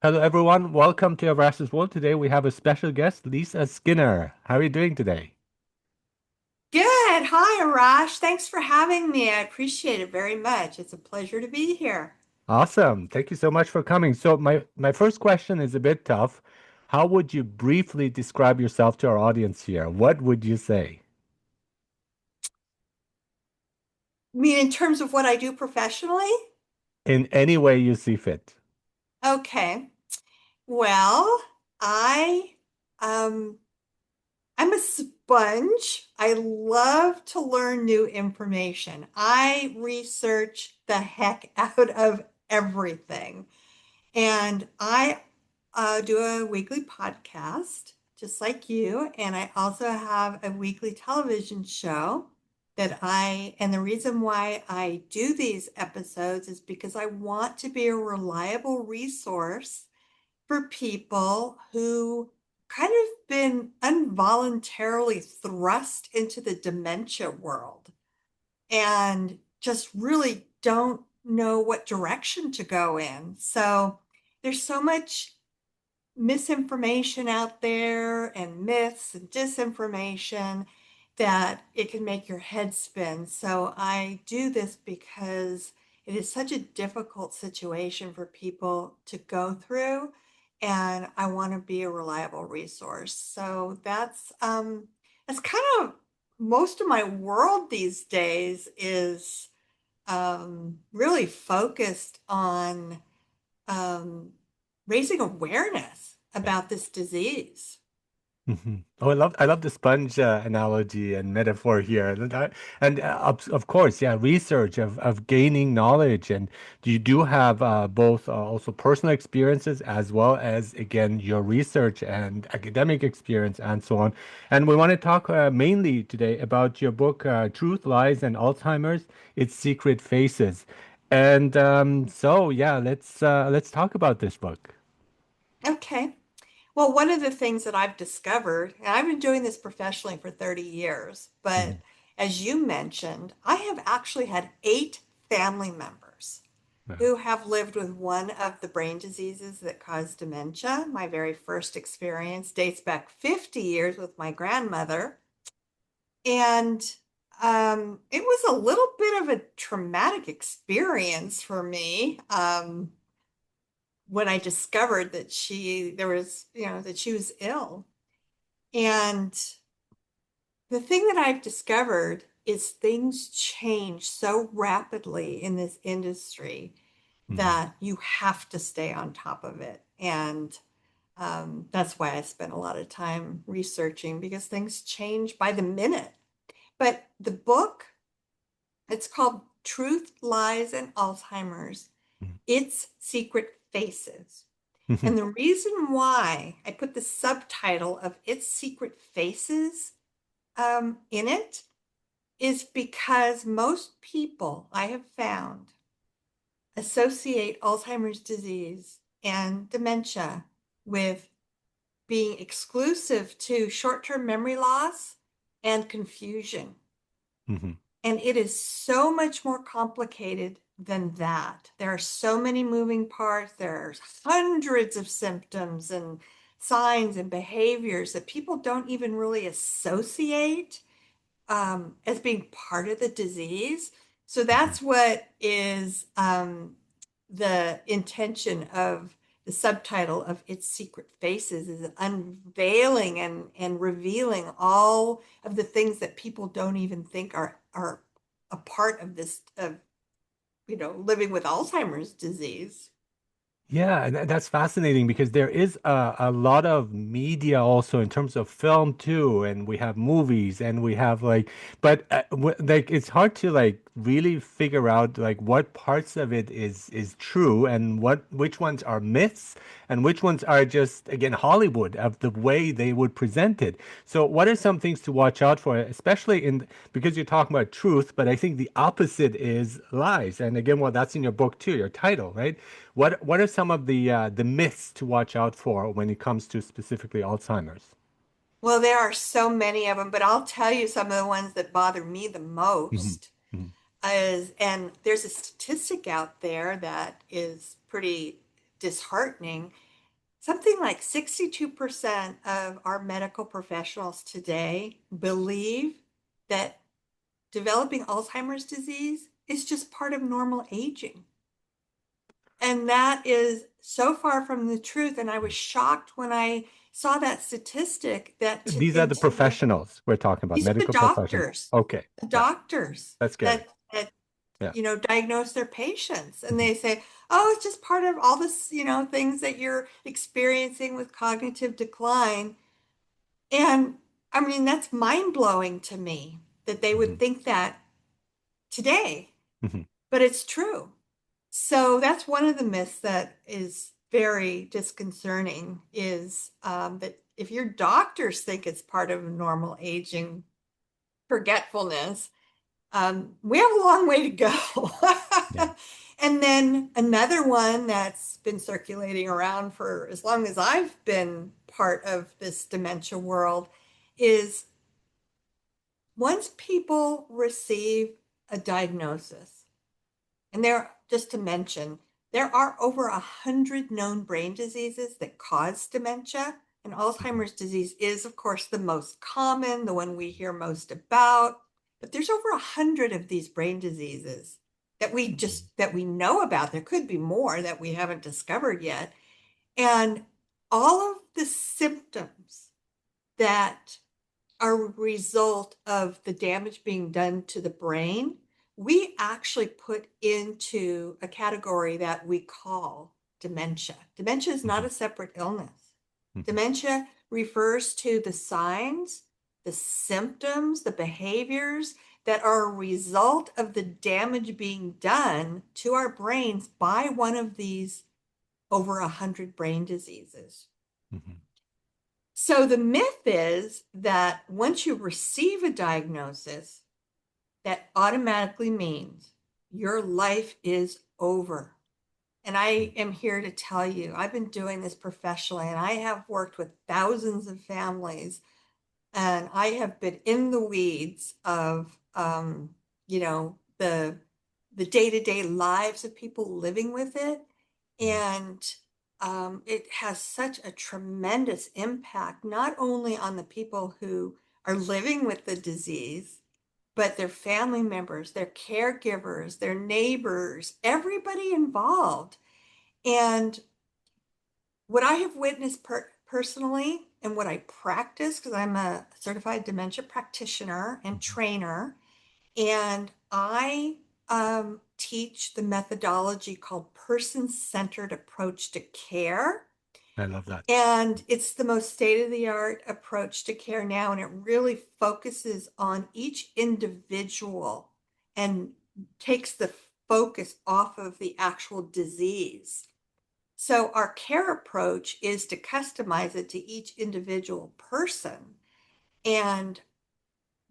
Hello, everyone. Welcome to Everest's World. Today we have a special guest, Lisa Skinner. How are you doing today? Good. Hi, Arash. Thanks for having me. I appreciate it very much. It's a pleasure to be here. Awesome. Thank you so much for coming. So my first question is a bit tough. How would you briefly describe yourself to our audience here? What would you say I mean, in terms of what I do professionally? in any way you see fit? Okay. Well, I um I'm a sponge. I love to learn new information. I research the heck out of everything. And I do a weekly podcast, just like you. And I also have a weekly television show and the reason why I do these episodes is because I want to be a reliable resource for people who kind of been involuntarily thrust into the dementia world and just really don't know what direction to go in. So there's so much misinformation out there and myths and disinformation that it can make your head spin. So I do this because it is such a difficult situation for people to go through, and I want to be a reliable resource. So that's kind of most of my world these days is really focused on um, raising awareness about this disease. Oh, I love the sponge analogy and metaphor here. And of course, yeah, research of gaining knowledge, and you do have both also personal experiences as well as again your research and academic experience and so on. And we want to talk mainly today about your book, Truth, Lies, and Alzheimer's: Its Secret Faces. And so yeah, let's talk about this book. Okay. Well, one of the things that I've discovered, and I've been doing this professionally for 30 years, but Mhm. as you mentioned, I have actually had 8 family members Yeah. who have lived with one of the brain diseases that cause dementia. My very first experience dates back 50 years with my grandmother. And it was a little bit of a traumatic experience for me. When I discovered that that she was ill. And the thing that I've discovered is things change so rapidly in this industry Mhm. that you have to stay on top of it. And that's why I spent a lot of time researching because things change by the minute. But the book, it's called Truth, Lies, and Alzheimer's. Its Secret Faces. Mhm. And the reason why I put the subtitle of Its Secret Faces in it is because most people I have found associate Alzheimer's disease and dementia with being exclusive to short term memory loss and confusion. Mhm. And it is so much more complicated than that. There are so many moving parts. There's hundreds of symptoms and signs and behaviors that people don't even really associate as being part of the disease. So Mhm. that's what is the intention of the subtitle of Its Secret Faces is unveiling and revealing all of the things that people don't even think are a part of this of living with Alzheimer's disease. Yeah, and that's fascinating because there is a lot of media also in terms of film too, and we have movies and we have like, but w like it's hard to like really figure out like what parts of it is true and what which ones are myths and which ones are just again Hollywood of the way they would present it. So what are some things to watch out for, especially in because you're talking about truth, but I think the opposite is lies. And again, well, that's in your book too, your title, right? What are some of the myths to watch out for when it comes to specifically Alzheimer's? Well, there are so many of them, but I'll tell you some of the ones that bother me the Mhm. most. Mhm. And there's a statistic out there that is pretty disheartening. something like 62% of our medical professionals today believe that developing Alzheimer's disease is just part of normal aging. And that is so far from the truth. And I was shocked when I saw that statistic that These are in the today, professionals we're talking about, these are medical professionals. Okay. the Yeah. doctors That's scary. that Yeah. diagnose their patients, and Mhm. they say, oh, it's just part of all this, things that you're experiencing with cognitive decline. And I mean, that's mind blowing to me that they would Mhm. think that today, Mhm. but it's true. So that's one of the myths that is very disconcerting is that if your doctors think it's part of normal aging, forgetfulness, we have a long way to go. Yeah. And then another one that's been circulating around for as long as I've been part of this dementia world is once people receive a diagnosis, and there, just to mention, there are over 100 known brain diseases that cause dementia. And Mhm. Alzheimer's disease is, of course, the most common, the one we hear most about. But there's over 100 of these brain diseases Mhm. that we know about. There could be more that we haven't discovered yet. And all of the symptoms that are a result of the damage being done to the brain, we actually put into a category that we call dementia. Dementia is not Mhm. a separate illness. Mhm. Dementia refers to the signs, the symptoms, the behaviors that are a result of the damage being done to our brains by one of these over 100 brain diseases. Mhm. So the myth is that once you receive a diagnosis, that automatically means your life is over. And I am here to tell you, I've been doing this professionally and I have worked with thousands of families and I have been in the weeds of, the day-to-day lives of people living with it. Mhm. And it has such a tremendous impact, not only on the people who are living with the disease, but their family members, their caregivers, their neighbors, everybody involved. And what I have witnessed personally and what I practice, because I'm a certified dementia practitioner and Mhm. trainer, and I teach the methodology called person-centered approach to care. I love that. And it's the most state-of-the-art approach to care now, and it really focuses on each individual and takes the focus off of the actual disease. So our care approach is to customize it to each individual person. And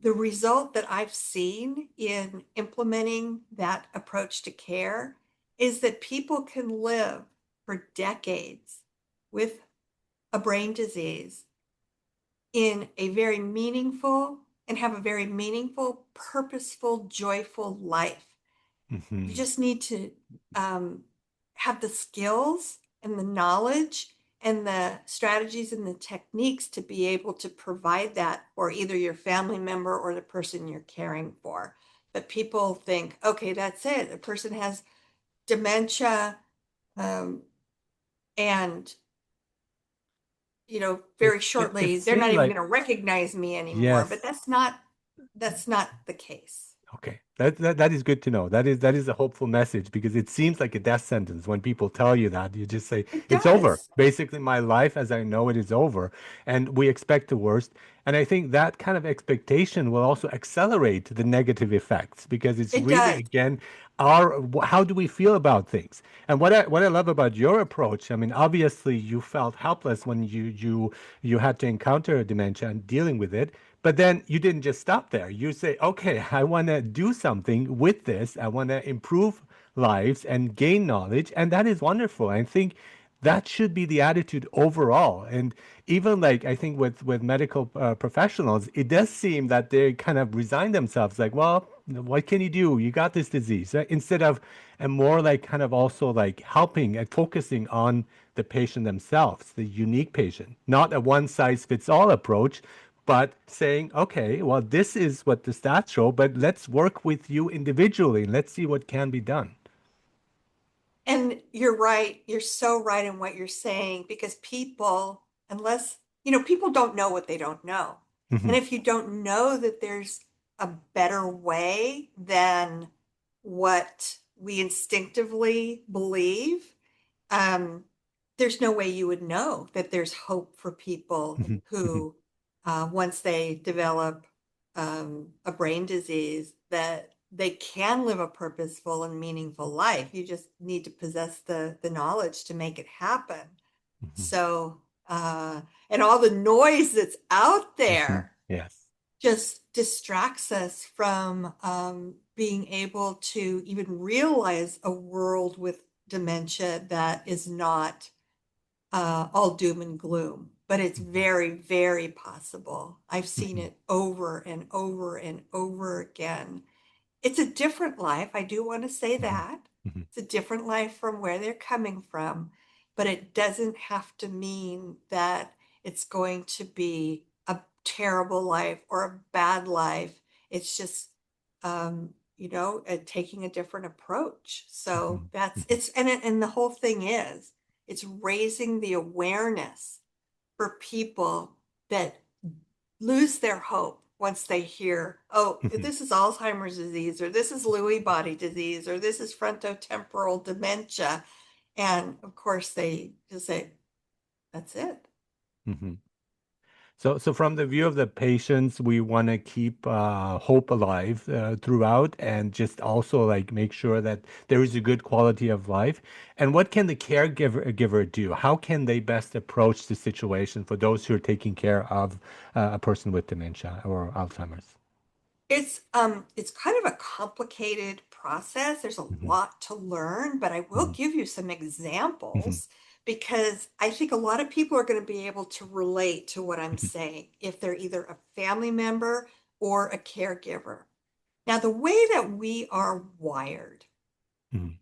the result that I've seen in implementing that approach to care is that people can live for decades with a brain disease in a very meaningful and have a very meaningful, purposeful, joyful life. You Mhm. just need to um, have the skills and the knowledge and the strategies and the techniques to be able to provide that for either your family member or the person you're caring for. But people think, okay, that's it. A person has dementia, um, and It very it shortly they're not seemed even like going to recognize me anymore. But yes. that's not the case. Okay, that is good to know. That is a hopeful message because it seems like a death sentence when people tell you that. You just say It it's over. does. Basically, my life as I know it is over, and we expect the worst. And I think that kind of expectation will also accelerate the negative effects because it's It really does. again how do we feel about things? And what I love about your approach, I mean, obviously you felt helpless when you had to encounter dementia and dealing with it. But then you didn't just stop there. You say, okay, I want to do something with this. I want to improve lives and gain knowledge. And that is wonderful. I think That should be the attitude overall. And even like I think with medical professionals, it does seem that they kind of resign themselves, like, well, what can you do? You got this disease, right? Instead of and more like kind of also like helping and focusing on the patient themselves, the unique patient, not a one size fits all approach, but saying, okay, well, this is what the stats show, but let's work with you individually and let's see what can be done. And you're right. You're so right in what you're saying because people, unless, people don't know what they don't know. And Hmm. if you don't know that there's a better way than what we instinctively believe, um, there's no way you would know that there's hope for people Hmm. Hmm. who, once they develop a brain disease, that they can live a purposeful and meaningful life. You just need to possess the knowledge to make it happen. Hmm. So, and all the noise that's out Hmm. there Yes. just distracts us from being able to even realize a world with dementia that is not all doom and gloom, but it's Hmm. very, very possible. I've seen Hmm. it over and over and over again. It's a different life. I do want to say Hmm. that. Hmm. It's a different life from where they're coming from, but it doesn't have to mean that it's going to be a terrible life or a bad life. It's just, taking a different approach. So Hmm. that's Hmm. it's and the whole thing is it's raising the awareness for people that lose their hope once they hear, oh, Hmm. this is Alzheimer's disease, or this is Lewy body disease, or this is frontotemporal dementia. And of course, they just say, that's it. Hmm. So from the view of the patients, we want to keep hope alive throughout and just also like make sure that there is a good quality of life. And what can the caregiver do? How can they best approach the situation for those who are taking care of a person with dementia or Alzheimer's? It's kind of a complicated process. There's a Hmm. lot to learn, but I will Hmm. give you some Hmm. examples because I think a lot of people are going to be able to relate to what I'm Hmm. saying if they're either a family member or a caregiver. Now, the way that we are wired, Hmm.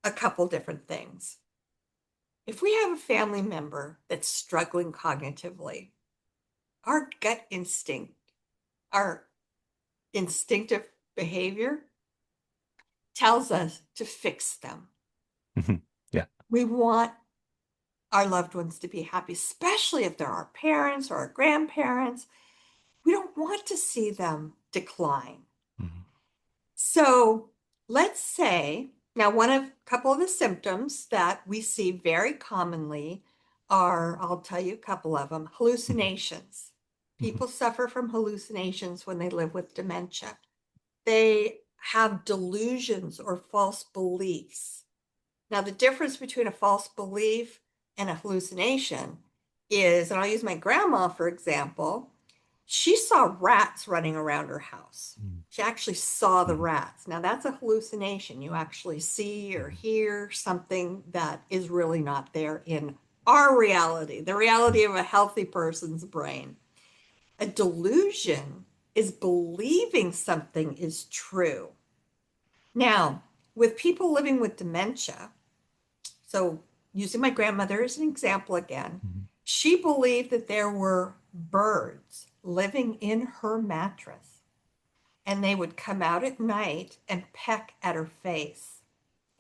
a couple different things. If we have a family member that's struggling cognitively, our gut instinct, our instinctive behavior tells us to fix them. Hmm. Yeah. We want our loved ones to be happy, especially if they're our parents or our grandparents. We don't want to see them decline. Hmm. So let's say now one of a couple of the symptoms that we see very commonly are, I'll tell you a couple of them, Hmm. hallucinations. Hmm. People suffer from hallucinations when they live with dementia. They have delusions or false beliefs. Now, the difference between a false belief and a hallucination is, and I'll use my grandma for example, she saw rats running around her house. She actually saw the Hmm. rats. Now, that's a hallucination. You actually see or Hmm. hear something that is really not there in our reality, the reality of a healthy person's brain. A delusion is believing something is true. Now, with people living with dementia, so using my grandmother as an example again, Hmm. she believed that there were birds living in her mattress and they would come out at night and peck at her face.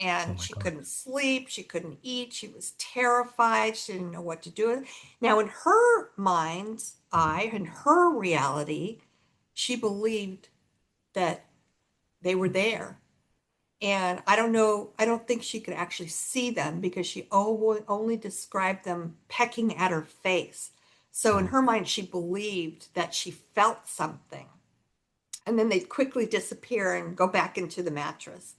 Oh And my she God. couldn't sleep, she couldn't eat, she was terrified, she didn't know what to do. Now, in her mind's eye, in her reality, she believed that they were there. And I don't know, I don't think she could actually see them because she only described them pecking at her face. So in Oh. her mind, she believed that she felt something. And then they'd quickly disappear and go back into the mattress.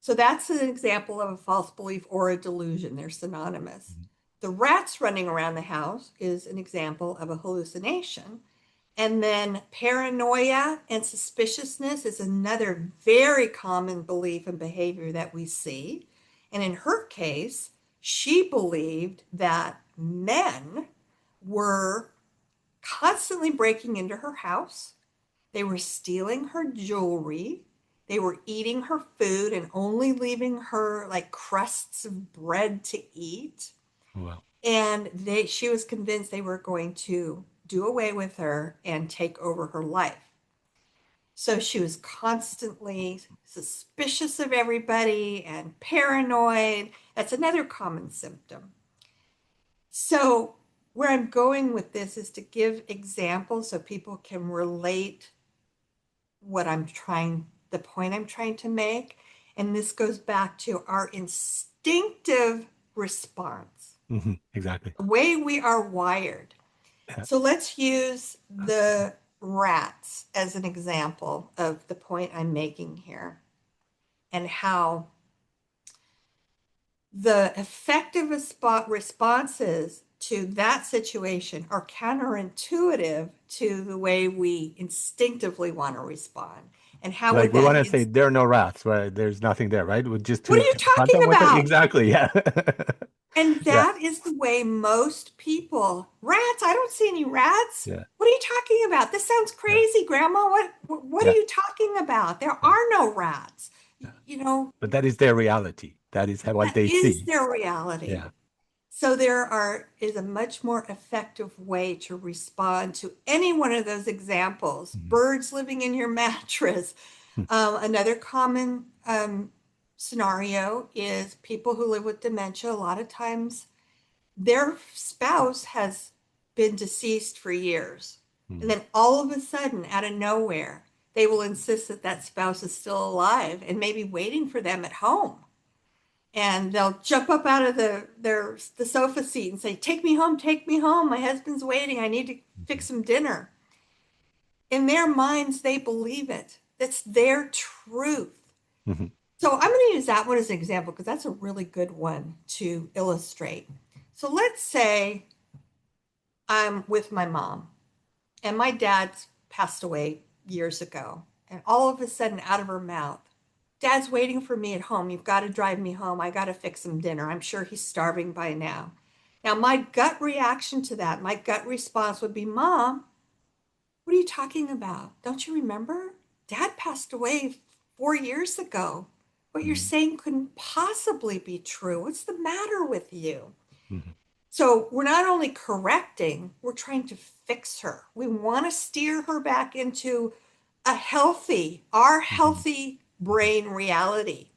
So that's an example of a false belief or a delusion. They're synonymous. Mhm. The rats running around the house is an example of a hallucination. And then paranoia and suspiciousness is another very common belief and behavior that we see. And in her case, she believed that men were constantly breaking into her house. They were stealing her jewelry. They were eating her food and only leaving her like crusts of bread to eat. Well, And she was convinced they were going to do away with her and take over her life. So she was constantly suspicious of everybody and paranoid. That's another common symptom. So, where I'm going with this is to give examples so people can relate the point I'm trying to make. And this goes back to our instinctive response, exactly. the way we are wired. Yeah. So let's use the rats as an example of the point I'm making here and how the effective responses to that situation are counterintuitive to the way we instinctively want to respond. And how Like would we that want to say there are no rats, right? There's nothing there, right? Just what are to you confront talking them with it. about? Exactly. Yeah. And Yeah. that is the way most people, rats, I don't see any rats. Yeah. What are you talking about? This sounds Yeah. crazy, Grandma. What are Yeah. you talking about? There Yeah. are no rats. Yeah. You know, But that is their reality. That is what that they is see. their reality. Yeah. So is a much more effective way to respond to any one of those examples. Mhm. Birds living in your mattress. Another common scenario is people who live with dementia. A lot of times their spouse has been deceased for years. And Mhm. then all of a sudden, out of nowhere, they will insist that that spouse is still alive and maybe waiting for them at home. And they'll jump up out of the sofa seat and say, "Take me home, take me home. My husband's waiting. I need to fix Mhm. some dinner." In their minds, they believe it. That's their truth. Mhm. So I'm going to use that one as an example because that's a really good one to illustrate. So let's say I'm with my mom and my dad's passed away years ago. And all of a sudden, out of her mouth, "Dad's waiting for me at home. You've got to drive me home. I got to fix him dinner. I'm sure he's starving by now." Now, my gut reaction to that, my gut response would be, "Mom, what are you talking about? Don't you remember? Dad passed away 4 years ago. What you're Mhm. saying couldn't possibly be true. What's the matter with you?" Mhm. So we're not only correcting, we're trying to fix her. We want to steer her back into our Mhm. healthy Mhm. brain reality.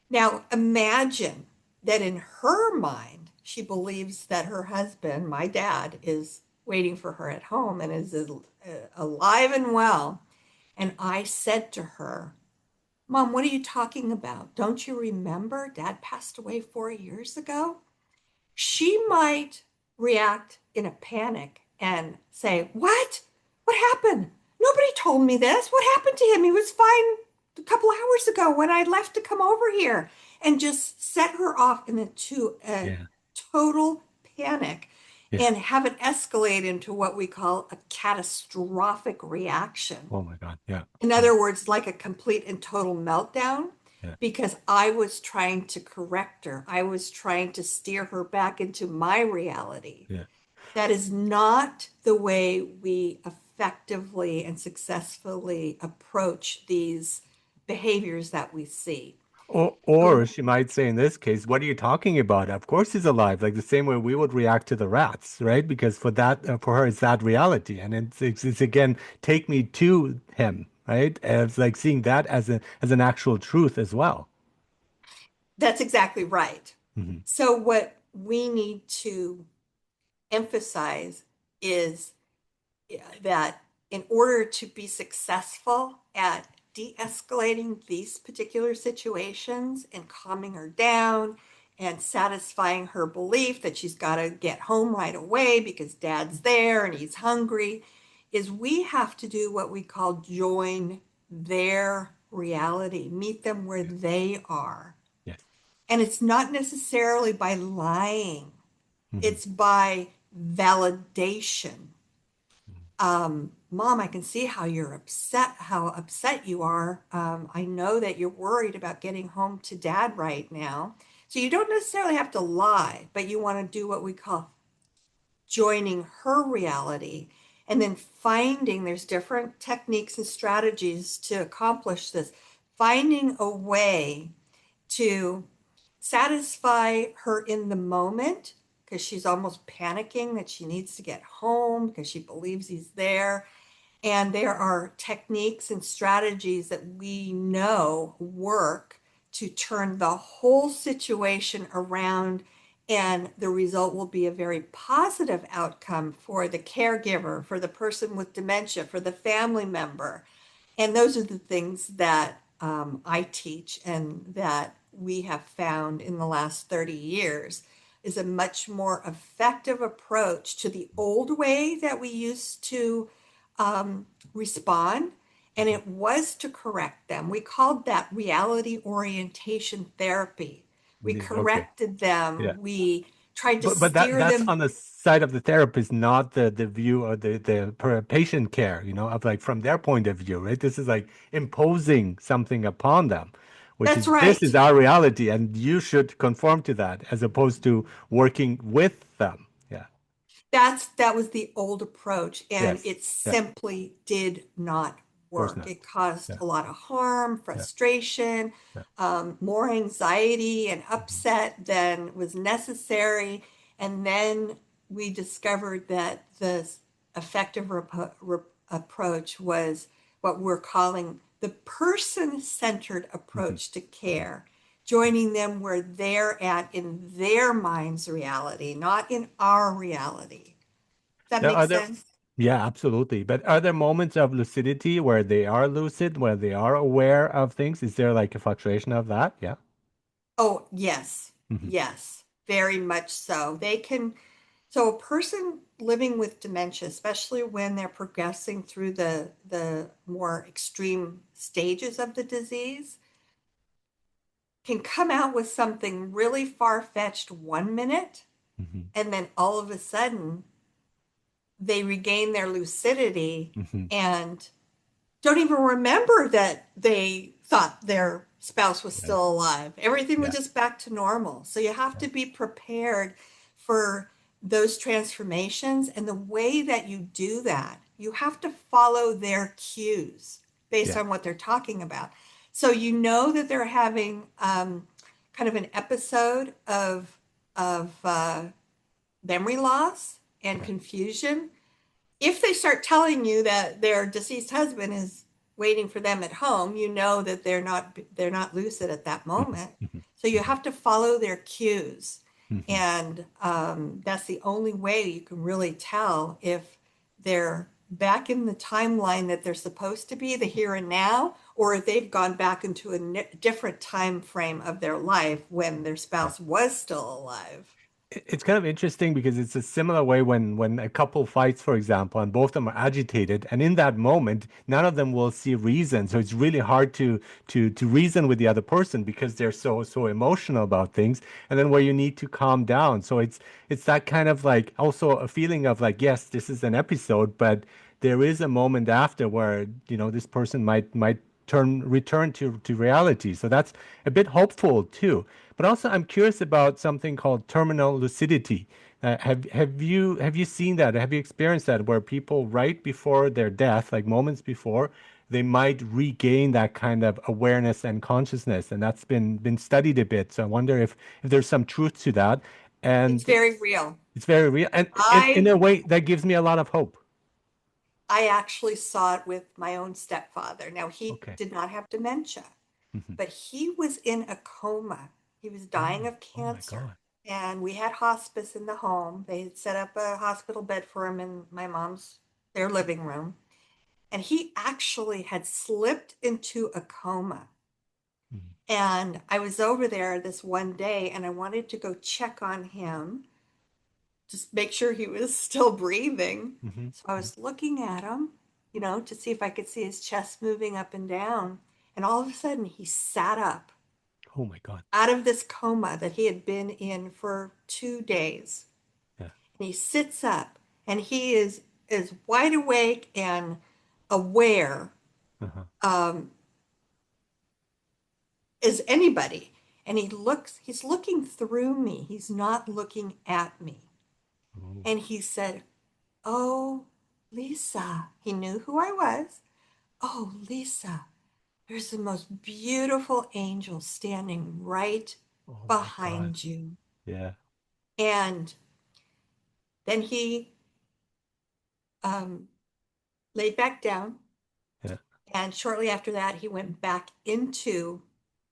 Now, imagine that in her mind, she believes that her husband, my dad, is waiting for her at home and is alive and well. And I said to her, "Mom, what are you talking about? Don't you remember Dad passed away 4 years ago?" She might react in a panic and say, "What? What happened? Nobody told me this. What happened to him? He was fine a couple hours ago when I left to come over here," and just set her off into a Yeah. total panic Yeah. and have it escalate into what we call a catastrophic reaction. Oh my God. Yeah. In Yeah. other words, like a complete and total meltdown, Yeah. because I was trying to correct her. I was trying to steer her back into my reality. Yeah. That is not the way we effectively and successfully approach these behaviors that we see. Or So she might say in this case, what are you talking about? Of course he's alive, like the same way we would react to the rats, right? Because for that, for her, it's that reality. And it's again, take me to him, right? As like seeing that as an actual truth as well. that's exactly right. Hmm. So, what we need to emphasize is that in order to be successful at de-escalating these particular situations and calming her down and satisfying her belief that she's got to get home right away because dad's there and he's hungry, is we have to do what we call join their reality, meet them where Yeah. they are. Yes. And it's not necessarily by lying, Hmm. it's by validation. Mom, I can see how you're upset, how upset you are. I know that you're worried about getting home to dad right now. So you don't necessarily have to lie, but you want to do what we call joining her reality and then finding there's different techniques and strategies to accomplish this, finding a way to satisfy her in the moment because she's almost panicking that she needs to get home because she believes he's there. And there are techniques and strategies that we know work to turn the whole situation around, and the result will be a very positive outcome for the caregiver, for the person with dementia, for the family member. And those are the things that I teach and that we have found in the last 30 years is a much more effective approach to the old way that we used to respond. And Mhm. it was to correct them. We called that reality orientation therapy. We Yeah, okay. corrected Yeah. them. We tried to But steer that's them. on the side of the therapist, not the view or the patient care, of like from their point of view, right? This is like imposing something upon them, which That's is this is right. our reality and you should conform to that as opposed to working with them. Yeah. That was the old approach, and Yes. it Yeah. Of simply did not course work. not. It caused Yeah. a lot of harm, Yeah. frustration, Yeah. more anxiety and Mhm. upset than was necessary. And then we discovered that the effective approach was what we're calling the person-centered Mhm. approach to care, joining them where they're at in their mind's reality, not in our reality. Does that There make are there, sense? yeah, absolutely. But are there moments of lucidity where they are lucid, where they are aware of things? Is there like a fluctuation of that? Yeah. Oh, yes. Hmm. Yes, very much so. So a person living with dementia, especially when they're progressing through the more extreme stages of the disease, can come out with something really far-fetched 1 minute, Hmm. and then all of a sudden they regain their lucidity Hmm. and don't even remember that they thought their spouse was Right. still alive. Everything was Yeah. just back to normal. So you have to be prepared for those transformations. And the way that you do that, you have to follow their cues based Yeah. on what they're talking about. So you know that they're having kind of an episode of memory loss and Yeah. confusion. If they start telling you that their deceased husband is waiting for them at home, you know that they're not lucid at that Hmm. moment. Hmm. So you Hmm. have to follow their cues, Hmm. and that's the only way you can really tell if they're back in the timeline that they're supposed to be, the here and now, or if they've gone back into a different time frame of their life when their Yeah. spouse was still alive. It's kind of interesting because it's a similar way when a couple fights, for example, and both of them are agitated, and in that moment, none of them will see reason. So it's really hard to reason with the other person because they're so emotional about things, and then where you need to calm down. So it's that kind of like also a feeling of like, yes, this is an episode, but there is a moment after where, this person might return to reality. So that's a bit hopeful too. But also, I'm curious about something called terminal lucidity. Have you seen that? Have you experienced that where people right before their death, like moments before, they might regain that kind of awareness and consciousness, and that's been studied a bit. So I wonder if there's some truth to that, It's and very real. it's very real, and in I a way that gives me a lot of hope. I actually saw it with my own stepfather. Now, he Okay. did not have dementia, Hmm. but he was in a coma. He was dying Oh, of oh my cancer. God. And we had hospice in the home. They had set up a hospital bed for him in my mom's, their living room. And he actually had slipped into a coma. Hmm. And I was over there this one day and I wanted to go check on him, just make sure he was still breathing. Hmm. So I was looking at him, to see if I could see his chest moving up and down. And all of a sudden, he sat up Oh my God. out of this coma that he had been in for 2 days. Yeah. And he sits up and he is as wide awake and aware Uh-huh. um, as anybody. And he's looking through me. He's not looking at me. Oh, And he said, "Oh, Lisa." He knew who I was. "Oh, Lisa, there's the most beautiful angel standing right oh my God. behind you." Yeah. And then he um, laid back down. Yeah. And shortly after that, he went back into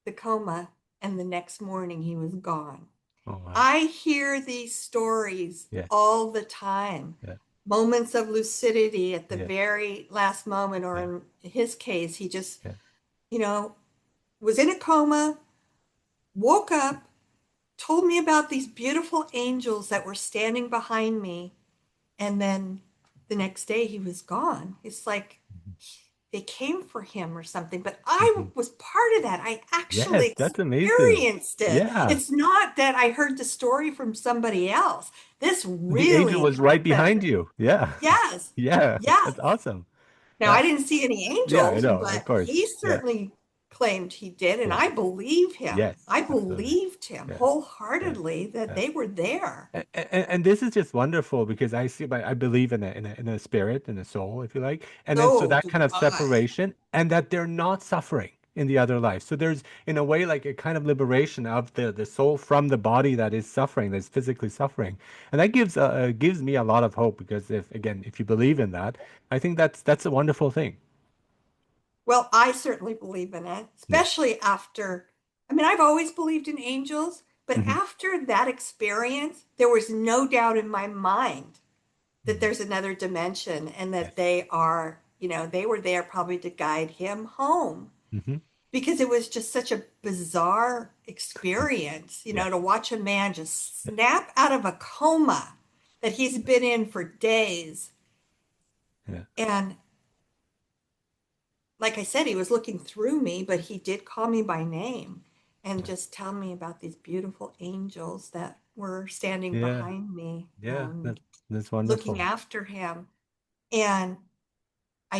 the coma. And the next morning, he was gone. Oh wow. I hear these stories Yeah. all the time. Yeah. Moments of lucidity at the Yeah. very last moment, or Yeah. in his case, he just, Yeah. you know, was in a coma, woke up, told me about these beautiful angels that were standing behind me. And then the next day he was gone. It's like they came for him or something, but I Hmm. was part of that. I actually Yes, that's amazing. experienced it. Yeah. It's not that I heard the story from somebody else. This The angel really was right happened. behind you. Yeah. Yes. Yeah. That's Yes. awesome. Now, I That, didn't see any yeah, I angels, know, of but course. he Yeah. certainly claimed he did, and Yeah. I believe him. Yes, I absolutely. believed him Yeah. Yeah. wholeheartedly that Yeah. they were there. And this is just wonderful because I believe in a spirit and a soul, if you like, and then so So that do kind of I. separation, and that they're not suffering in the other life. So there's in a way like a kind of liberation of the soul from the body that is suffering, that's physically suffering, and that gives me a lot of hope because if you believe in that, I think that's a wonderful thing. Well, I certainly believe in it, Yeah. especially after, I mean, I've always believed in angels, but Hmm. after that experience, there was no doubt in my mind that Hmm. there's another dimension and that Yes. they are, they were there probably to guide him home Hmm. because it was just such a bizarre experience, Yes. to watch a man just Yeah. snap out of a coma that he's been in for days. Yeah. And like I said, he was looking through me, but he did call me by name and Yeah. just tell me about these beautiful angels that were standing Yeah. behind me, Yeah. That's looking wonderful. after him. And I,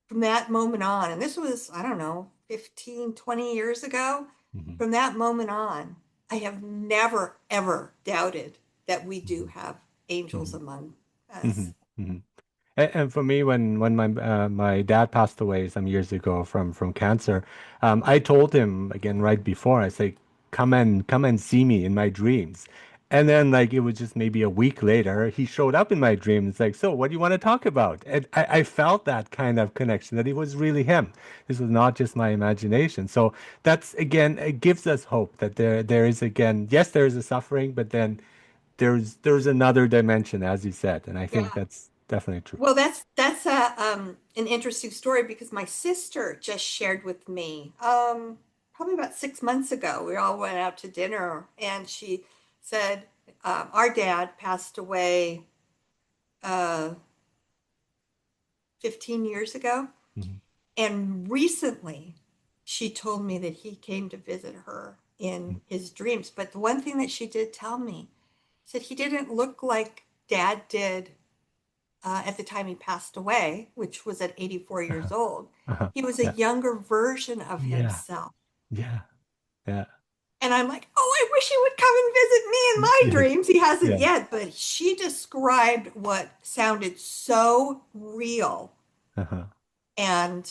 from that moment on, and this was, I don't know, 15, 20 years ago, Hmm. from that moment on, I have never, ever doubted that we do Hmm. have angels Hmm. among Hmm. us. Hmm. And for me, when my dad passed away some years ago from cancer, I told him again right before, I say, come and see me in my dreams. And then like it was just maybe a week later, he showed up in my dreams. Like, so what do you want to talk about? And I felt that kind of connection that it was really him. This was not just my imagination. So that's again, it gives us hope that there is again, yes, there is a suffering, but then there's another dimension, as you said, and I think Yeah. that's definitely true. Well, that's a an interesting story because my sister just shared with me probably about 6 months ago. We all went out to dinner, and she said our dad passed away uh, 15 years ago, Mhm. and recently she told me that he came to visit her Mhm. in his dreams. But the one thing that she did tell me said he didn't look like Dad did at the time he passed away, which was at 84 years Uh-huh. old. Uh-huh. He was a Yeah. younger version of Yeah. himself. Yeah. Yeah. And I'm like, oh, I wish he would come and visit me in my Yes. dreams. He hasn't Yeah. yet, but she described what sounded so real. Uh-huh. And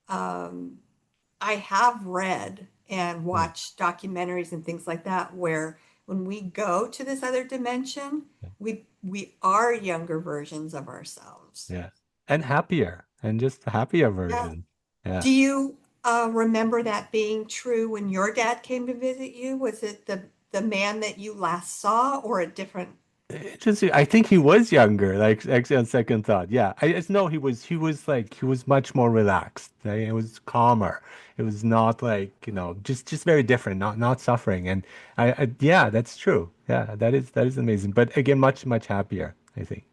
um, I have read and Yeah. watched documentaries and things like that where when we go to this other dimension, Yeah. we are younger versions of ourselves. Yeah. And happier and just a happier Yeah. version. Yeah. Do you remember that being true when your dad came to visit you? Was it the man that you last saw or a different? Interesting. I think he was younger, like actually on second thought. Yeah. I just know he was much more relaxed. Right? It was calmer. It was not like, just very different, not suffering. And yeah, that's true. Yeah, that is amazing. But again, much happier, I think.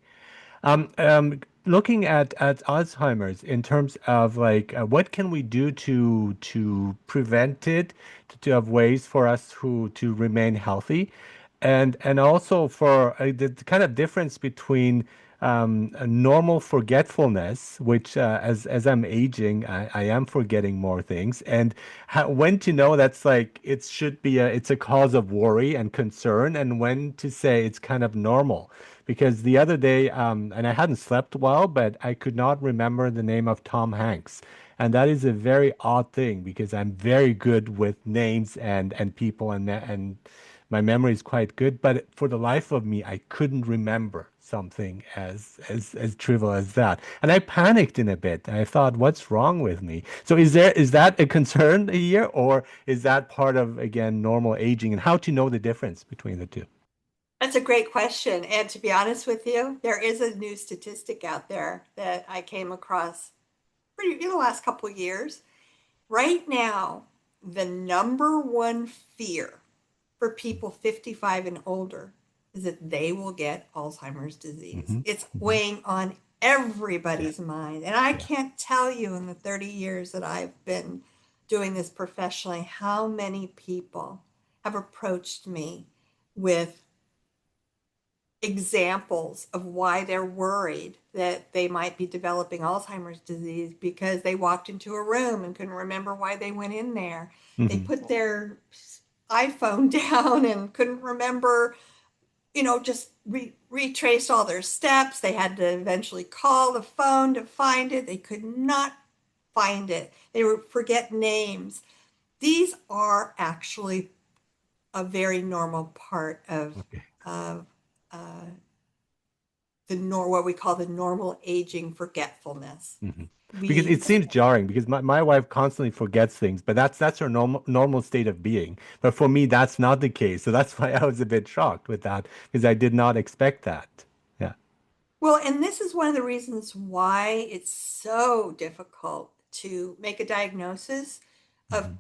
Looking at Alzheimer's in terms of like what can we do to prevent it, to have ways for us to remain healthy, and also for the kind of difference between a normal forgetfulness, which as I'm aging, I am forgetting more things, and when to know that's like it should be it's a cause of worry and concern, and when to say it's kind of normal. Because the other day, and I hadn't slept well, but I could not remember the name of Tom Hanks. And that is a very odd thing because I'm very good with names and people and my memory is quite good, but for the life of me, I couldn't remember something as trivial as that. And I panicked in a bit. I thought, what's wrong with me? So is that a concern here, or is that part of again normal aging and how to know the difference between the two? That's a great question. And to be honest with you, there is a new statistic out there that I came across pretty in the last couple of years. Right now, the number one fear for people 55 and older is that they will get Alzheimer's disease. Hmm. It's Hmm. weighing on Yeah, everybody's mind. And I yeah. can't tell you in the 30 years that I've been doing this professionally how many people have approached me with examples of why they're worried that they might be developing Alzheimer's disease because they walked into a room and couldn't remember why they went in there. They Hmm. put their iPhone down and couldn't remember, just retraced all their steps. They had to eventually call the phone to find it. They could not find it. They would forget names. These are actually a very normal part Okay. of what we call the normal aging forgetfulness. Hmm. Because We it seems jarring because my wife constantly forgets things, but that's her normal state of being. But for me, that's not the case. So that's why I was a bit shocked with that because I did not expect that. Yeah. Well, and this is one of the reasons why it's so difficult to make a diagnosis of Hmm.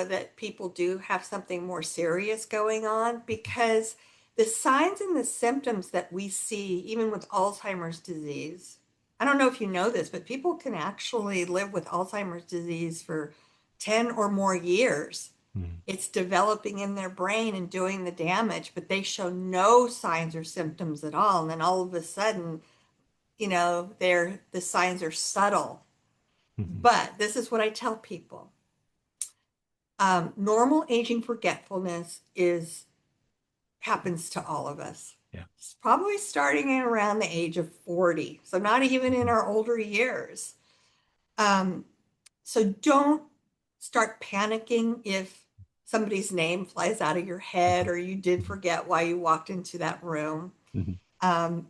that people do have something more serious going on because the signs and the symptoms that we see, even with Alzheimer's disease, I don't know if you know this, but people can actually live with Alzheimer's disease for 10 or more years. Hmm. It's developing in their brain and doing the damage, but they show no signs or symptoms at all. And then all of a sudden, the signs are subtle. Hmm. But this is what I tell people. Normal aging forgetfulness is happens to all of us. Yeah. It's probably starting in around the age of 40. So not even in Hmm. our older years. Um, so don't start panicking if somebody's name flies out of your head or you did Hmm. forget why you walked into that room. Hmm.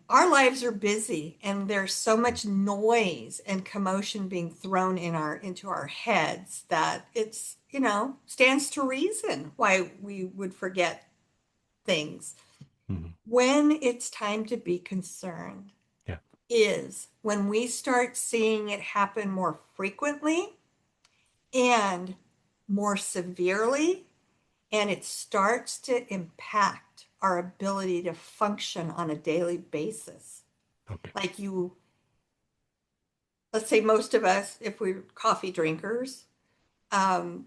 Our lives are busy and there's so much noise and commotion being thrown into our heads that it's, stands to reason why we would forget things. Hmm. When it's time to be concerned Yeah. is when we start seeing it happen more frequently and more severely, and it starts to impact our ability to function on a daily basis. Okay. Like let's say most of us, if we're coffee drinkers, um,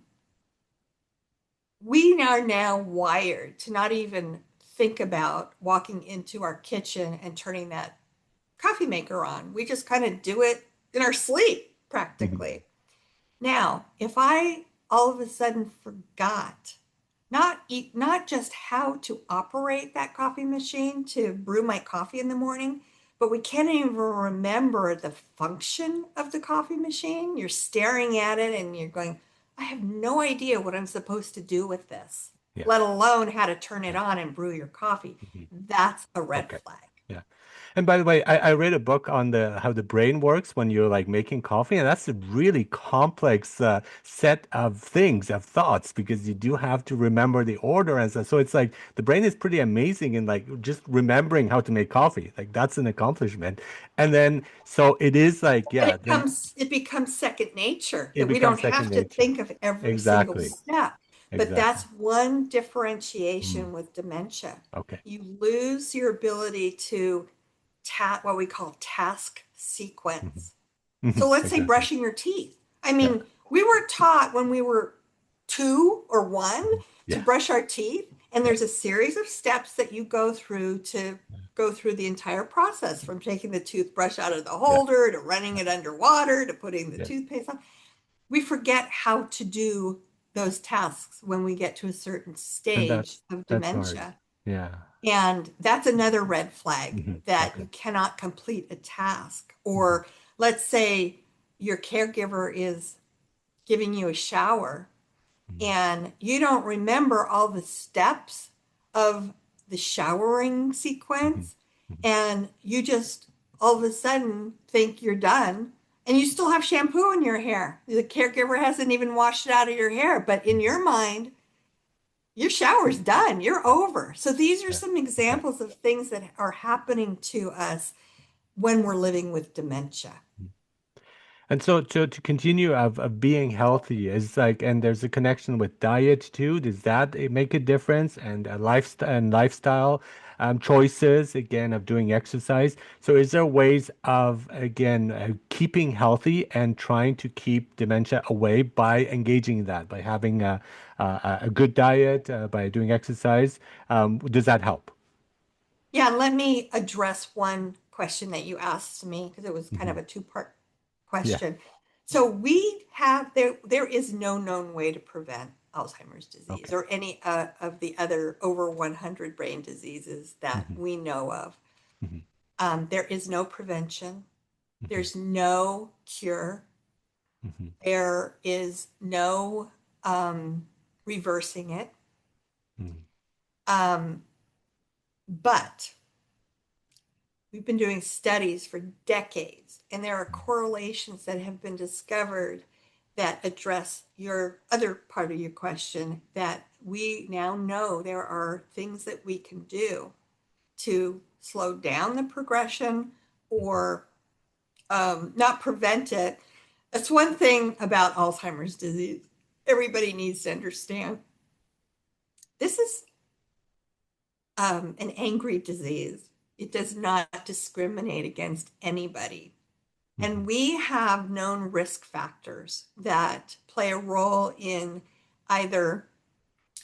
we are now wired to not even think about walking into our kitchen and turning that coffee maker on. We just kind of do it in our sleep, Hmm. practically. Now, if I all of a sudden forgot not just how to operate that coffee machine to brew my coffee in the morning, but we can't even remember the function of the coffee machine. You're staring at it and you're going, I have no idea what I'm supposed to do with this, Yeah. let alone how to turn it Yeah. on and brew your coffee. Hmm. That's a red Okay. flag. Yeah. And by the way, I read a book on the how the brain works when you're like making coffee, and that's a really complex set of things, of thoughts, because you do have to remember the order and stuff. So it's like the brain is pretty amazing in like just remembering how to make coffee. Like that's an accomplishment. And then so it is like, But yeah, then it becomes second nature it that we becomes don't second have to nature. think of every single Exactly. step. But Exactly. that's one Mm. differentiation with dementia. Okay. You lose your ability to what we call task Hmm. sequence. Hmm. So let's say Exactly. brushing your teeth. I Yeah. mean, we were taught when we were 2 or 1 Mhm. to Yeah. brush our teeth, and Yeah. there's a series of steps that you go through to go through the entire process from taking the toothbrush out of the Yeah. holder to running it underwater to putting the Yes. toothpaste on. We forget how to do those tasks when we get to a certain And stage of that's hard. dementia. Yeah. And that's another red flag that Okay. you cannot complete a task. Hmm. Or let's say your caregiver is giving you a shower and you don't remember all the steps of the showering Hmm. sequence, and you just all of a sudden think you're done, and you still have shampoo in your hair. The caregiver hasn't even washed it out of your hair, but in Hmm. your mind, your shower's done, you're over. So these are Yeah. some Okay. examples of things that are happening to us when we're living with dementia. And so to continue of being healthy is like, and there's a connection with diet too. Does that make a difference? And lifestyle choices again of doing exercise. So is there ways of again keeping healthy and trying to keep dementia away by engaging in that, by having a good diet, by doing exercise? Does that help? Yeah, let me address one question that you asked me because it was kind Hmm. of a two-part Yeah. question. So we have there is no known way to prevent Alzheimer's disease Okay. or any of the other over 100 brain diseases that Hmm. we know of. Hmm. There is no prevention. Hmm. There's no cure. Hmm. There is no reversing it. Hmm. Um, but we've been doing studies for decades, and there are correlations that have been discovered that address your other part of your question that we now know there are things that we can do to slow down the progression or not prevent it. That's one thing about Alzheimer's disease. Everybody needs to understand this is an angry disease. It does not discriminate against anybody. And Hmm. we have known risk factors that play a role in either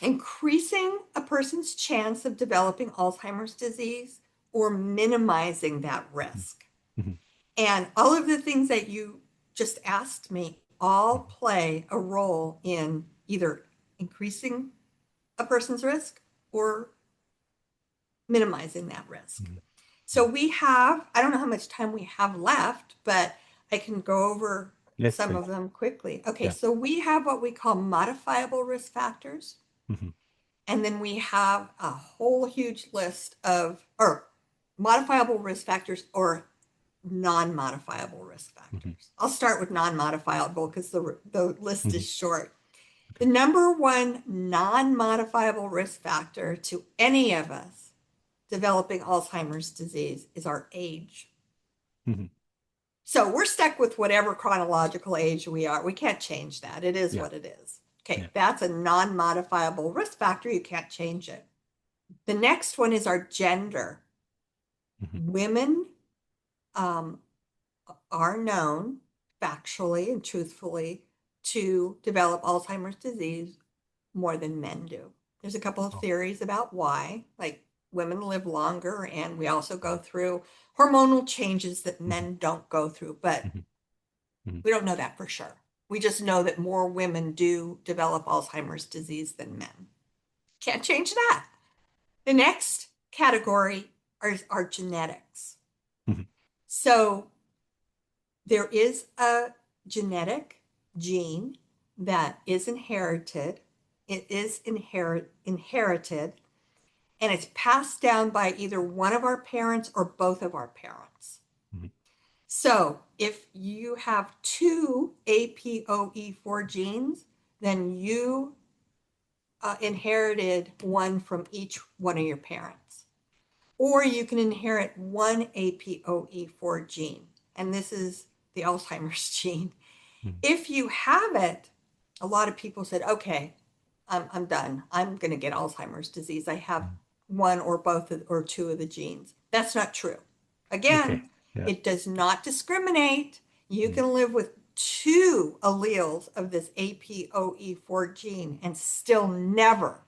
increasing a person's chance of developing Alzheimer's disease or minimizing that risk. Hmm. And all of the things that you just asked me all play a role in either increasing a person's risk or minimizing that risk. Hmm. So we have, I don't know how much time we have left, but I can go over Yes, some of please. them quickly. Okay, Yeah. so we have what we call modifiable risk factors. Hmm. And then we have a whole huge list of, or modifiable risk factors or non-modifiable risk Hmm. factors. I'll start with non-modifiable because the list Hmm. is short. The Okay. number one non-modifiable risk factor to any of us developing Alzheimer's disease is our age. Hmm. So we're stuck with whatever chronological age we are. We can't change that. It is Yeah. what it is. Okay, Yeah. that's a non modifiable risk factor. You can't change it. The next one is our gender. Hmm. Women um, are known factually and truthfully to develop Alzheimer's disease more than men do. There's a couple of Oh. theories about why, like women live longer, and we also go through hormonal changes that Hmm. men don't go through, but Hmm. Hmm. we don't know that for sure. We just know that more women do develop Alzheimer's disease than men. Can't change that. The next category are genetics. Hmm. So there is a genetic gene that is inherited. It is inherited, and it's passed down by either one of our parents or both of our parents. Hmm. So if you have two APOE4 genes, then you inherited one from each one of your parents. Or you can inherit one APOE4 gene, and this is the Alzheimer's gene. Hmm. If you have it, a lot of people said, okay, I'm done. I'm going to get Alzheimer's disease. I have Hmm. one or both or two of the genes. That's not true. Okay. Again, Yeah. it does not discriminate. You Hmm. can live with two alleles of this APOE4 gene and still never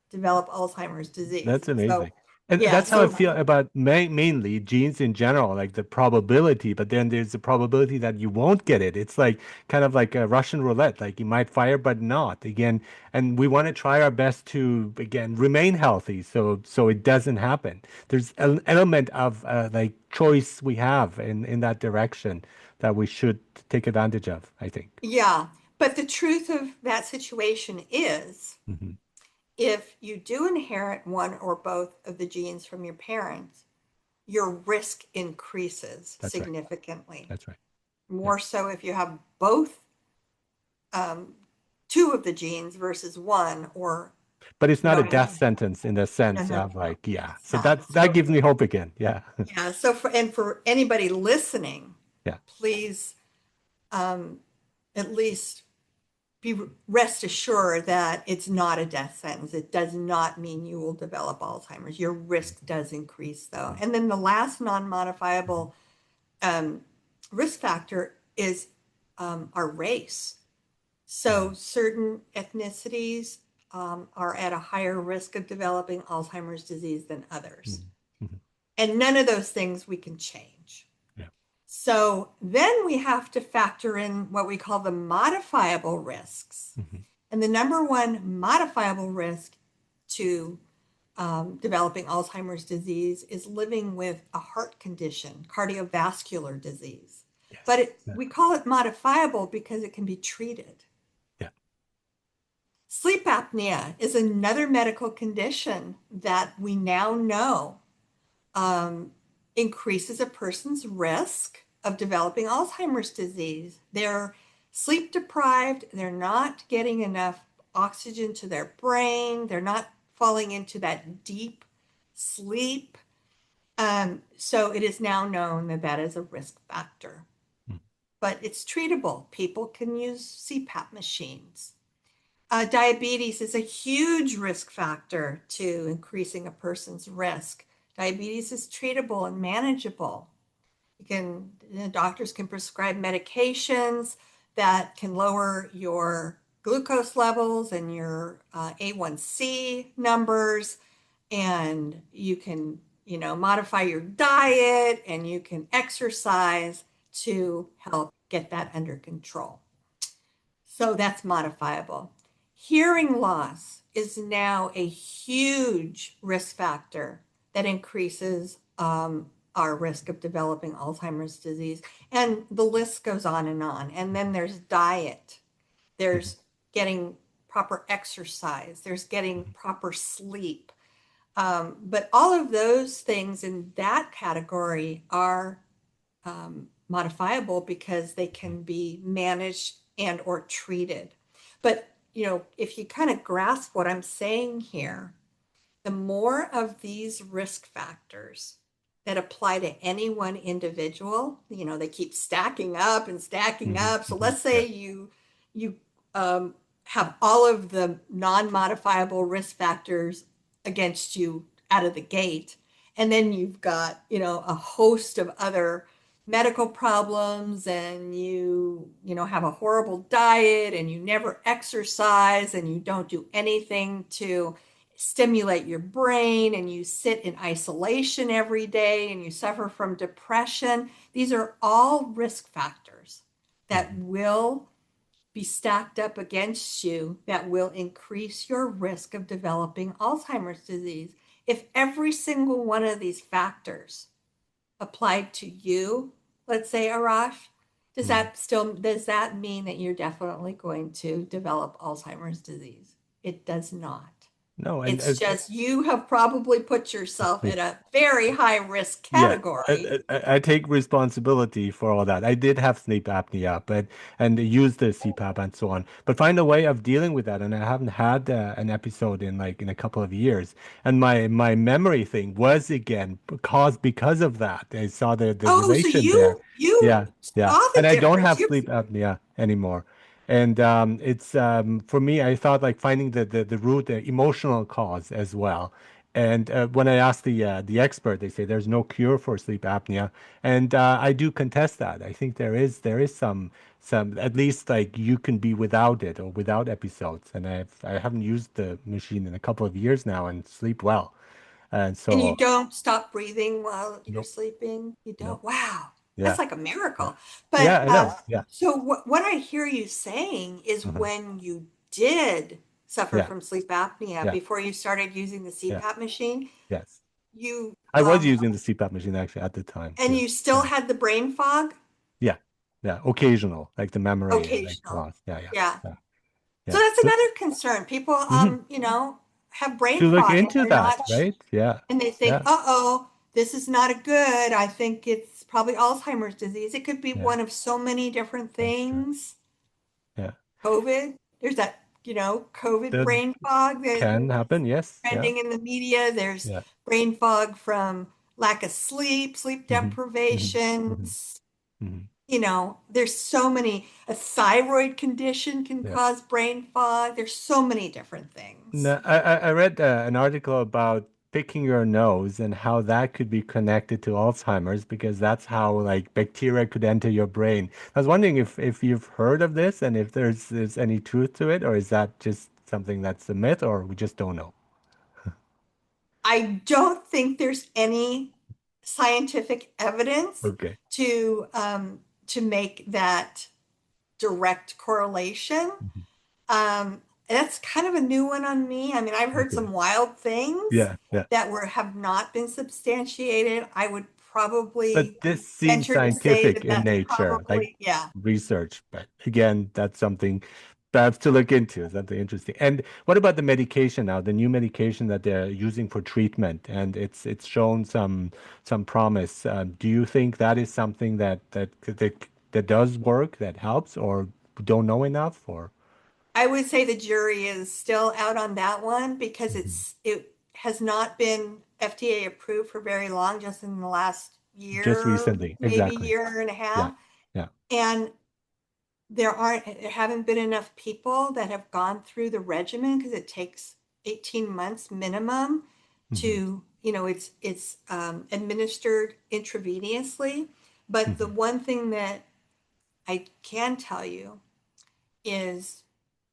develop Alzheimer's disease. That's So amazing. And Yeah, that's how I so feel about mainly genes in general, like the probability, but then there's the probability that you won't get it. It's like kind of like a Russian roulette, like you might fire, but not again. And we want to try our best to, again, remain healthy so it doesn't happen. There's an element of like choice we have in that direction that we should take advantage of, I think. yeah, but the truth of that situation is Hmm. if you do inherit one or both of the genes from your parents, your risk increases That's right. significantly. That's right. Yeah. More so if you have both um, two of the genes versus one, or But it's not no, a death sentence in the no, sense no, of like, yeah. it's So not. that gives me hope again. Yeah. Yeah. So for anybody listening, Yeah. please um, at least be rest assured that it's not a death sentence. It does not mean you will develop Alzheimer's. Your risk does increase though. And then the last Mhm. non-modifiable um, risk factor is our race. So Mhm. certain ethnicities are at a higher risk of developing Alzheimer's disease than others. Mhm. Mhm. And none of those things we can change. Yeah. So then we have to factor in what we call the modifiable risks. Mhm. And the number one modifiable risk to developing Alzheimer's disease is living with a heart condition, cardiovascular disease. But Yes. Yeah. we call it modifiable because it can be treated. Yeah. Sleep apnea is another medical condition that we now know um, increases a person's risk of developing Alzheimer's disease. They're sleep deprived, they're not getting enough oxygen to their brain, they're not falling into that deep sleep. So it is now known that that is a risk factor, Mhm. but it's treatable. People can use CPAP machines. Diabetes is a huge risk factor to increasing a person's risk. Diabetes is treatable and manageable. Doctors can prescribe medications that can lower your glucose levels and your A1C numbers, and you can, modify your diet and you can exercise to help get that under control. So that's modifiable. Hearing loss is now a huge risk factor that increases our risk of developing Alzheimer's disease. And the list goes on and on. And then there's diet, Mhm. there's getting proper exercise, there's getting Mhm. proper sleep. But all of those things in that category are modifiable because they Mhm. can be managed and or treated. But if you kind of grasp what I'm saying here, the more of these risk factors that apply to any one individual, they keep stacking up and stacking Mhm. up. So Mhm. let's Yeah. say you have all of the non-modifiable risk factors against you out of the gate, and then you've got a host of other medical problems, and you have a horrible diet, and you never exercise, and you don't do anything to stimulate your brain, and you sit in isolation every day, and you suffer from depression. These are all risk factors that Mhm. will be stacked up against you that will increase your risk of developing Alzheimer's disease. If every single one of these factors applied to you, let's say Arash, Mhm. does that mean that you're definitely going to develop Alzheimer's disease? It does not. No, and It's just you have probably put yourself in a very high risk yeah, category. I take responsibility for all that. I did have sleep apnea, but and use the CPAP and so on, but find a way of dealing with that. And I haven't had an episode in like in a couple of years. And my memory thing was again caused because of that. I saw the Oh, so relation there. you Yeah, yeah. saw the And I don't difference. have You sleep apnea anymore. And it's for me, I thought like finding the root, the emotional cause as well. And when I asked the expert, they say there's no cure for sleep apnea, and I do contest that. I think there is some at least like you can be without it or without episodes, and I haven't used the machine in a couple of years now and sleep well. And And you so, don't stop breathing while you're nope, sleeping? You nope. don't? Wow. That's Yeah. like a Yeah. miracle. Yeah, But I know. Yeah. so what I hear you saying is Uh-huh. when you did suffer Yeah. from sleep apnea Yeah. before you started using the Yeah. CPAP machine, Yes. you I was using the CPAP machine actually at the time. and Yeah. you still Yeah. had the brain fog? Yeah. Yeah. Occasional, like the memory, like Occasional. loss. Yeah. Yeah. Yeah. Yeah. So Yeah. that's So, another concern. People, mhm. have brain To look fog and into they're that, not, right? Yeah. and they think, Yeah. uh-oh, this is not a good. I think it's probably Alzheimer's disease. It could be Yeah. one of so many different That's true. things. Yeah. COVID, there's that, COVID That brain fog that can is happen. Yes. Yeah. trending in the media. There's Yeah. brain fog from lack of sleep, sleep Hmm. Hmm. deprivation. Hmm. Hmm. There's so many. A thyroid condition can Yeah. cause brain fog. There's so many different things. No, I read an article about picking your nose and how that could be connected to Alzheimer's because that's how like bacteria could enter your brain. I was wondering if you've heard of this and if there's any truth to it, or is that just something that's a myth, or we just don't know? I don't think there's any scientific evidence Okay. to make that direct correlation. Mhm. That's kind of a new one on me. I mean, I've heard Okay. some wild things Yeah, yeah. that were have not been substantiated. I would But probably this seems venture to say scientific that in that's nature, like probably, yeah. research. But again, that's something perhaps to look into, something interesting. And what about the medication now, the new medication that they're using for treatment, and it's shown some promise. Do you think that is something that does work, that helps, or don't know enough, or I would say the jury is still out on that one because Mhm. it has not been FDA approved for very long, just in the last Just year, recently? maybe Exactly. year and a Yeah. half. Yeah. And there haven't been enough people that have gone through the regimen because it takes 18 months minimum Hmm. to, it's administered intravenously. But the Hmm. one thing that I can tell you is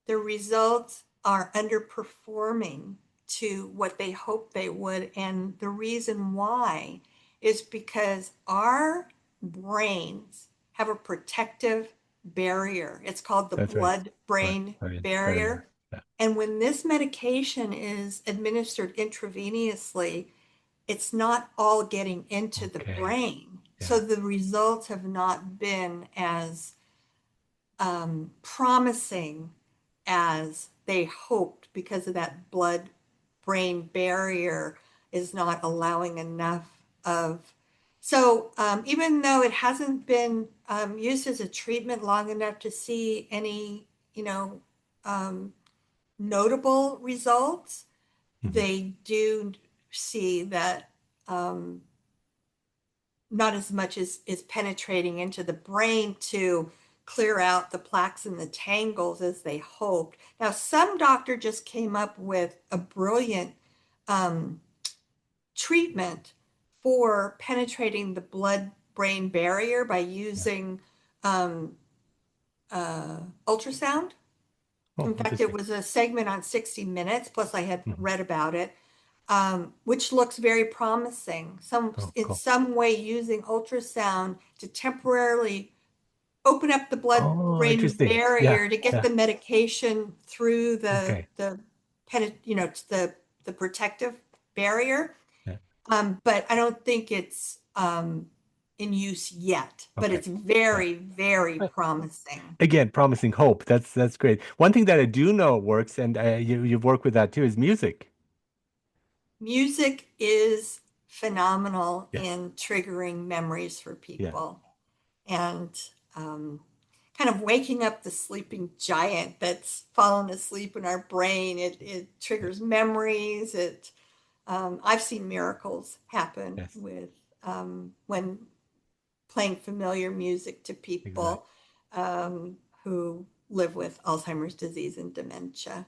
the results are underperforming to what they hoped they would. And the reason why is because our brains have a protective barrier. It's called the That's right. blood Right. brain Right. Barrier. barrier. Yeah. And when this medication is administered intravenously, it's not all getting into the Okay. brain. So Yeah. the results have not been as promising as they hoped because of that blood brain barrier is not allowing enough of. So even though it hasn't been used as a treatment long enough to see any, um, notable results, Hmm. they do see that um, not as much as is penetrating into the brain to clear out the plaques and the tangles as they hoped. Now, some doctor just came up with a brilliant um, treatment for penetrating the blood brain barrier by Yeah. using um, ultrasound. Oh, In fact, it interesting. was a segment on 60 Minutes, plus I had Hmm. read about it, which looks very promising. Oh, In cool. some way, using ultrasound to temporarily open up the Oh, blood-brain interesting. Yeah. barrier to get Yeah. the medication through Okay. the protective barrier. Yeah. But I don't think it's in use yet. But Okay. it's Yeah. very, very Uh, promising. Again, promising hope. That's great. One thing that I do know works, and you've worked with that too, is music. Music is phenomenal Yes. in triggering memories for Yeah. people and um, kind of waking up the sleeping giant that's fallen asleep in our brain. It Yeah. triggers memories. I've seen miracles happen Yes. with when playing familiar music to Exactly. people who live with Alzheimer's disease and dementia.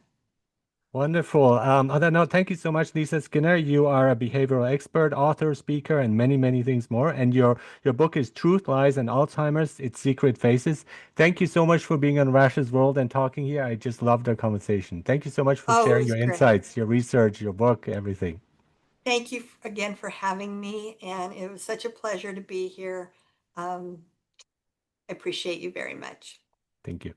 Wonderful. On that note, thank you so much, Lisa Skinner. You are a behavioral expert, author, speaker, and many, many things more. And your book is Truth, Lies, and Alzheimer's: Its Secret Faces. Thank you so much for being on Rash's World and talking here. I just loved our conversation. Thank you so much for Oh, it sharing was your great. insights, your research, your book, everything. Thank you again for having me, and it was such a pleasure to be here. I appreciate you very much. Thank you.